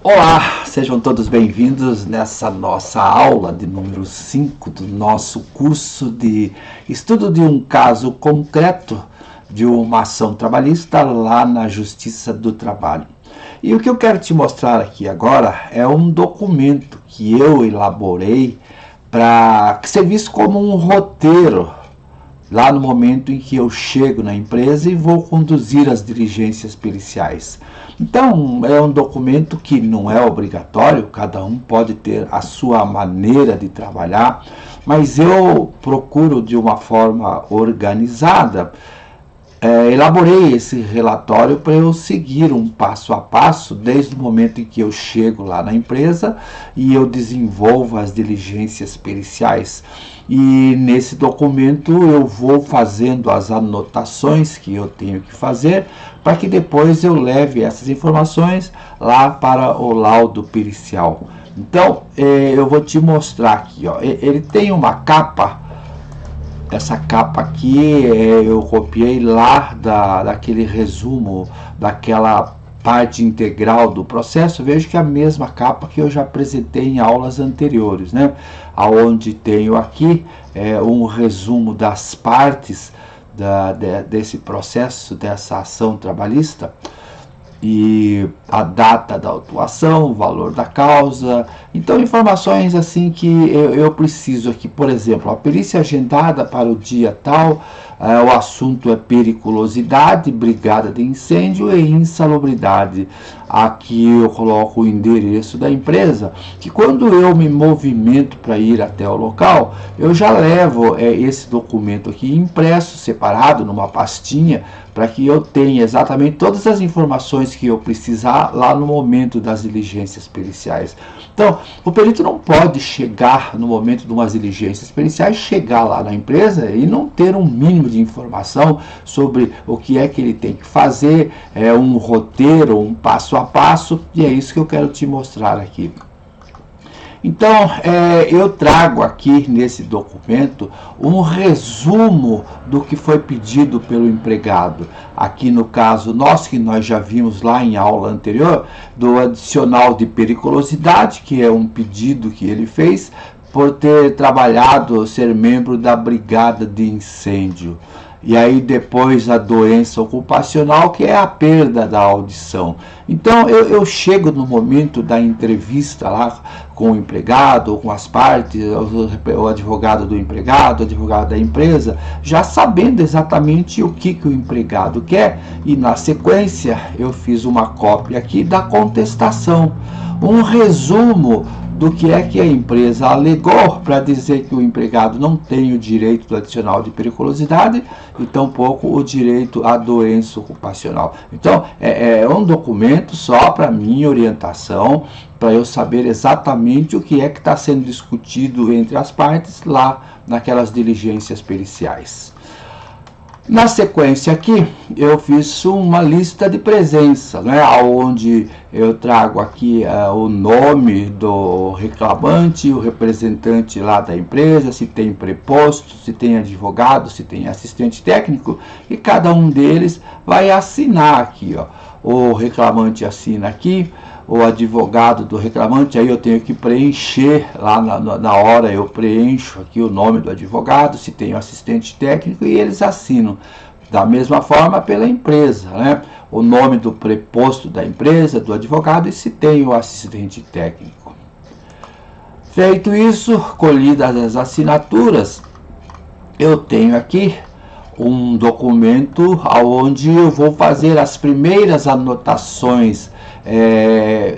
Olá, sejam todos bem-vindos nessa nossa aula de número 5 do nosso curso de estudo de um caso concreto de uma ação trabalhista lá na Justiça do Trabalho. E o que eu quero te mostrar aqui agora é um documento que eu elaborei para ser visto como um roteiro lá no momento em que eu chego na empresa e vou conduzir as diligências periciais. Então, é um documento que não é obrigatório, cada um pode ter a sua maneira de trabalhar, mas eu procuro de uma forma organizada. Elaborei esse relatório para eu seguir um passo a passo desde o momento em que eu chego lá na empresa e eu desenvolvo as diligências periciais. E nesse documento eu vou fazendo as anotações que eu tenho que fazer para que depois eu leve essas informações lá para o laudo pericial. Então, eu vou te mostrar aqui, ó. Ele tem uma capa. Essa capa aqui eu copiei lá daquele resumo, daquela parte integral do processo. Vejo que é a mesma capa que eu já apresentei em aulas anteriores, né? Onde tenho aqui um resumo das partes desse processo, dessa ação trabalhista. E a data da autuação, o valor da causa. Então, informações assim que eu preciso aqui. Por exemplo, a perícia agendada para o dia tal, o assunto é periculosidade, brigada de incêndio e insalubridade. Aqui eu coloco o endereço da empresa, que quando eu me movimento para ir até o local, eu já levo esse documento aqui impresso, separado numa pastinha, para que eu tenha exatamente todas as informações que eu precisar lá no momento das diligências periciais. Então, o perito não pode chegar no momento de umas diligências periciais, chegar lá na empresa e não ter um mínimo de informação sobre o que é que ele tem que fazer, um roteiro, um passo a passo, e é isso que eu quero te mostrar aqui. Então, eu trago aqui nesse documento um resumo do que foi pedido pelo empregado. Aqui no caso nosso, que nós já vimos lá em aula anterior, do adicional de periculosidade, que é um pedido que ele fez por ter trabalhado, ser membro da brigada de incêndio. E aí depois a doença ocupacional, que é a perda da audição. Então eu chego no momento da entrevista lá com o empregado, ou com as partes, o advogado do empregado, o advogado da empresa, já sabendo exatamente o que o empregado quer. E na sequência eu fiz uma cópia aqui da contestação, um resumo do que é que a empresa alegou para dizer que o empregado não tem o direito do adicional de periculosidade e tampouco o direito à doença ocupacional. Então, é um documento só para minha orientação, para eu saber exatamente o que é que está sendo discutido entre as partes lá naquelas diligências periciais. Na sequência aqui, eu fiz uma lista de presença, né, onde eu trago aqui o nome do reclamante, o representante lá da empresa, se tem preposto, se tem advogado, se tem assistente técnico, e cada um deles vai assinar aqui, ó. O reclamante assina aqui, o advogado do reclamante, aí eu tenho que preencher lá na hora, eu preencho aqui o nome do advogado, se tem o assistente técnico, e eles assinam. Da mesma forma pela empresa, né? O nome do preposto da empresa, do advogado, e se tem o assistente técnico. Feito isso, colhidas as assinaturas, eu tenho aqui um documento onde eu vou fazer as primeiras anotações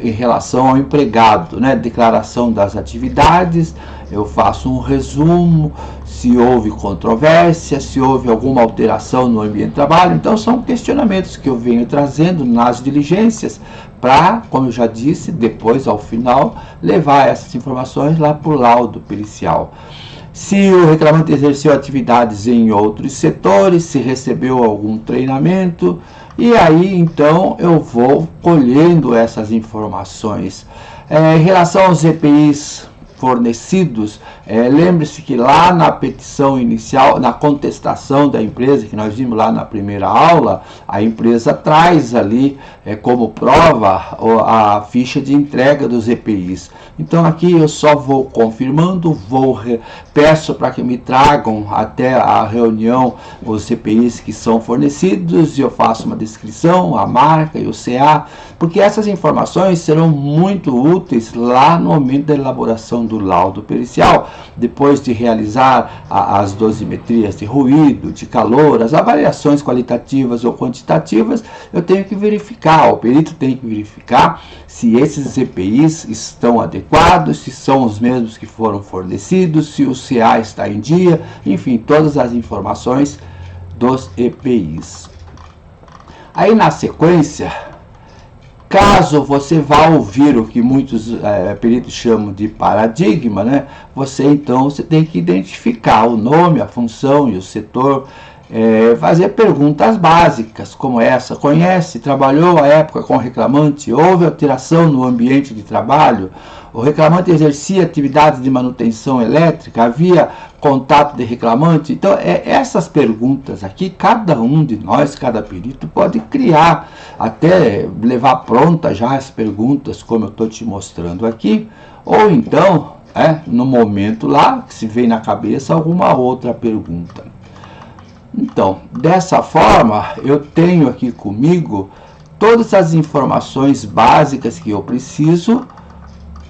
em relação ao empregado, né? Declaração das atividades, eu faço um resumo, se houve controvérsia, se houve alguma alteração no ambiente de trabalho. Então são questionamentos que eu venho trazendo nas diligências para, como eu já disse, depois ao final levar essas informações lá para o laudo pericial. Se o reclamante exerceu atividades em outros setores, se recebeu algum treinamento, e aí então eu vou colhendo essas informações. Em relação aos EPIs, fornecidos. Lembre-se que lá na petição inicial, na contestação da empresa, que nós vimos lá na primeira aula, a empresa traz ali como prova a ficha de entrega dos EPIs. Então aqui eu só vou confirmando, peço para que me tragam até a reunião os EPIs que são fornecidos, e eu faço uma descrição, a marca e o CA, porque essas informações serão muito úteis lá no momento da elaboração do laudo pericial, depois de realizar as dosimetrias de ruído, de calor, as avaliações qualitativas ou quantitativas. Eu tenho que verificar, o perito tem que verificar se esses EPIs estão adequados, se são os mesmos que foram fornecidos, se o CA está em dia, enfim, todas as informações dos EPIs. Aí na sequência, caso você vá ouvir o que muitos peritos chamam de paradigma, né? Você tem que identificar o nome, a função e o setor, fazer perguntas básicas como essa: conhece, trabalhou à época com o reclamante, houve alteração no ambiente de trabalho, o reclamante exercia atividades de manutenção elétrica, havia contato de reclamante. Então, essas perguntas aqui, cada um de nós, cada perito pode criar, até levar pronta já as perguntas, como eu estou te mostrando aqui, ou então, no momento lá, que se vem na cabeça alguma outra pergunta. Então, dessa forma, eu tenho aqui comigo todas as informações básicas que eu preciso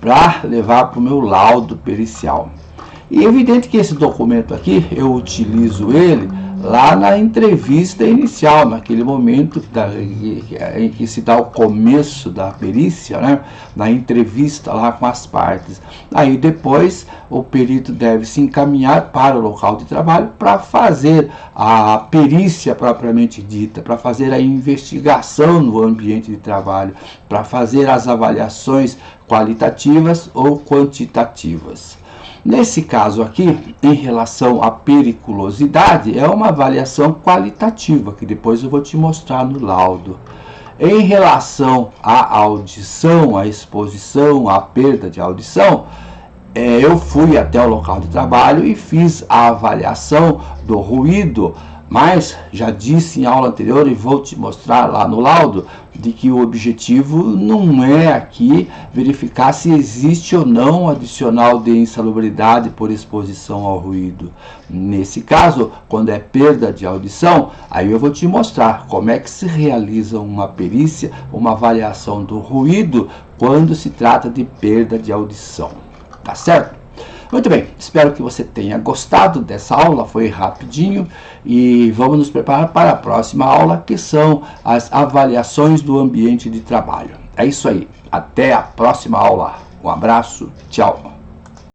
para levar para o meu laudo pericial. E é evidente que esse documento aqui, eu utilizo ele lá na entrevista inicial, naquele momento em que se dá o começo da perícia, né? Na entrevista lá com as partes. Aí depois o perito deve se encaminhar para o local de trabalho para fazer a perícia propriamente dita, para fazer a investigação no ambiente de trabalho, para fazer as avaliações qualitativas ou quantitativas. Nesse caso aqui, em relação à periculosidade, é uma avaliação qualitativa, que depois eu vou te mostrar no laudo. Em relação à audição, à exposição, à perda de audição, eu fui até o local de trabalho e fiz a avaliação do ruído, mas já disse em aula anterior, e vou te mostrar lá no laudo, de que o objetivo não é aqui verificar se existe ou não adicional de insalubridade por exposição ao ruído. Nesse caso, quando é perda de audição, aí eu vou te mostrar como é que se realiza uma perícia, uma avaliação do ruído quando se trata de perda de audição. Tá certo? Muito bem, espero que você tenha gostado dessa aula, foi rapidinho, e vamos nos preparar para a próxima aula, que são as avaliações do ambiente de trabalho. É isso aí, até a próxima aula. Um abraço, tchau.